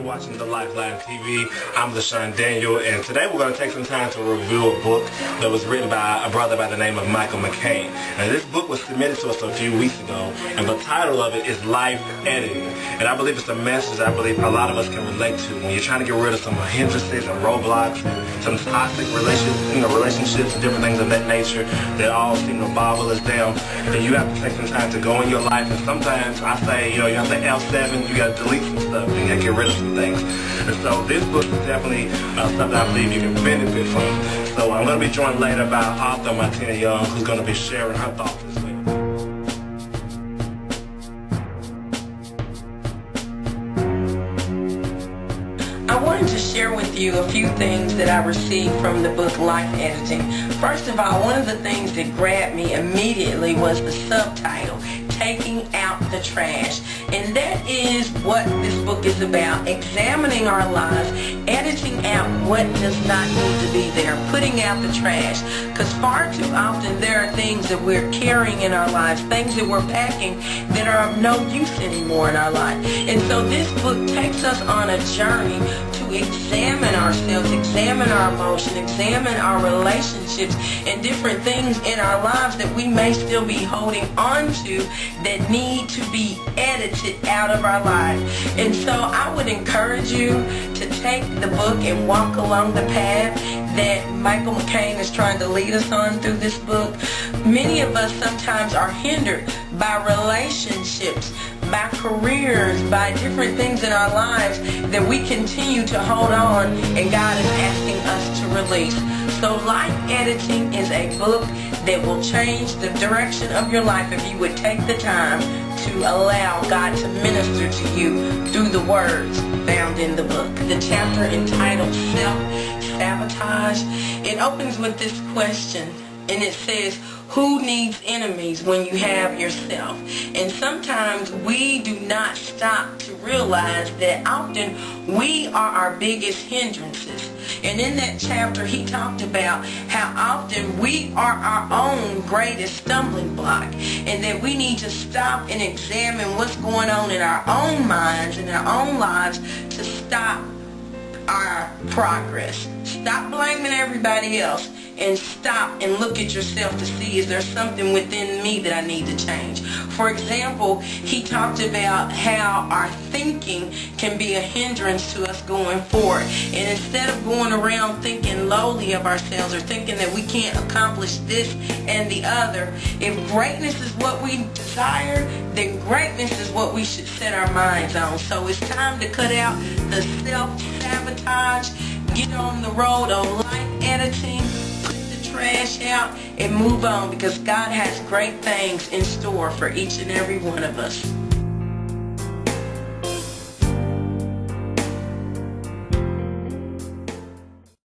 You're watching The Lifeline TV. I'm LaShawn Daniel, and today we're going to take some time to review a book that was written by a brother by the name of Michael McCain. And this book was submitted to us a few weeks ago, and the title of it is Life Editing. And I believe it's a message I believe a lot of us can relate to when you're trying to get rid of some hindrances and roadblocks and some toxic relationships and different things of that nature that all seem to boggle us down. Then you have to take some time to go in your life, and sometimes I say, you have to L7, you got to delete some stuff, and you got to get rid of some things. And so this book is definitely something I believe you can benefit from. So I'm going to be joined later by author Martina Young, who's going to be sharing her thoughts this week. I wanted to share with you a few things that I received from the book Life Editing. First of all, one of the things that grabbed me immediately was the subtitle, Taking Out the Trash. And that is what this book is about, examining our lives, editing out what does not need to be there, putting out the trash. Because far too often there are things that we're carrying in our lives, things that we're packing that are of no use anymore in our life. And so this book takes us on a journey to examine ourselves, examine our emotion, examine our relationships and different things in our lives that we may still be holding on to that need to be edited out of our life. And so I would encourage you to take the book and walk along the path that Michael McCain is trying to lead us on through this book. Many of us sometimes are hindered by relationships, by careers, by different things in our lives that we continue to hold on and God is asking us to release. So Life Editing is a book that will change the direction of your life if you would take the time to allow God to minister to you through the words found in the book. The chapter entitled Self-Sabotage, it opens with this question, and it says, who needs enemies when you have yourself? And sometimes we do not stop to realize that often we are our biggest hindrances. And in that chapter he talked about how often we are our own greatest stumbling block, and that we need to stop and examine what's going on in our own minds and our own lives to stop our progress. Stop blaming everybody else and stop and look at yourself to see, is there something within me that I need to change? For example, he talked about how our thinking can be a hindrance to us going forward. And instead of going around thinking lowly of ourselves or thinking that we can't accomplish this and the other, if greatness is what we desire, then greatness is what we should set our minds on. So it's time to cut out the self-sabotage, get on the road of life editing, trash out, and move on, because God has great things in store for each and every one of us.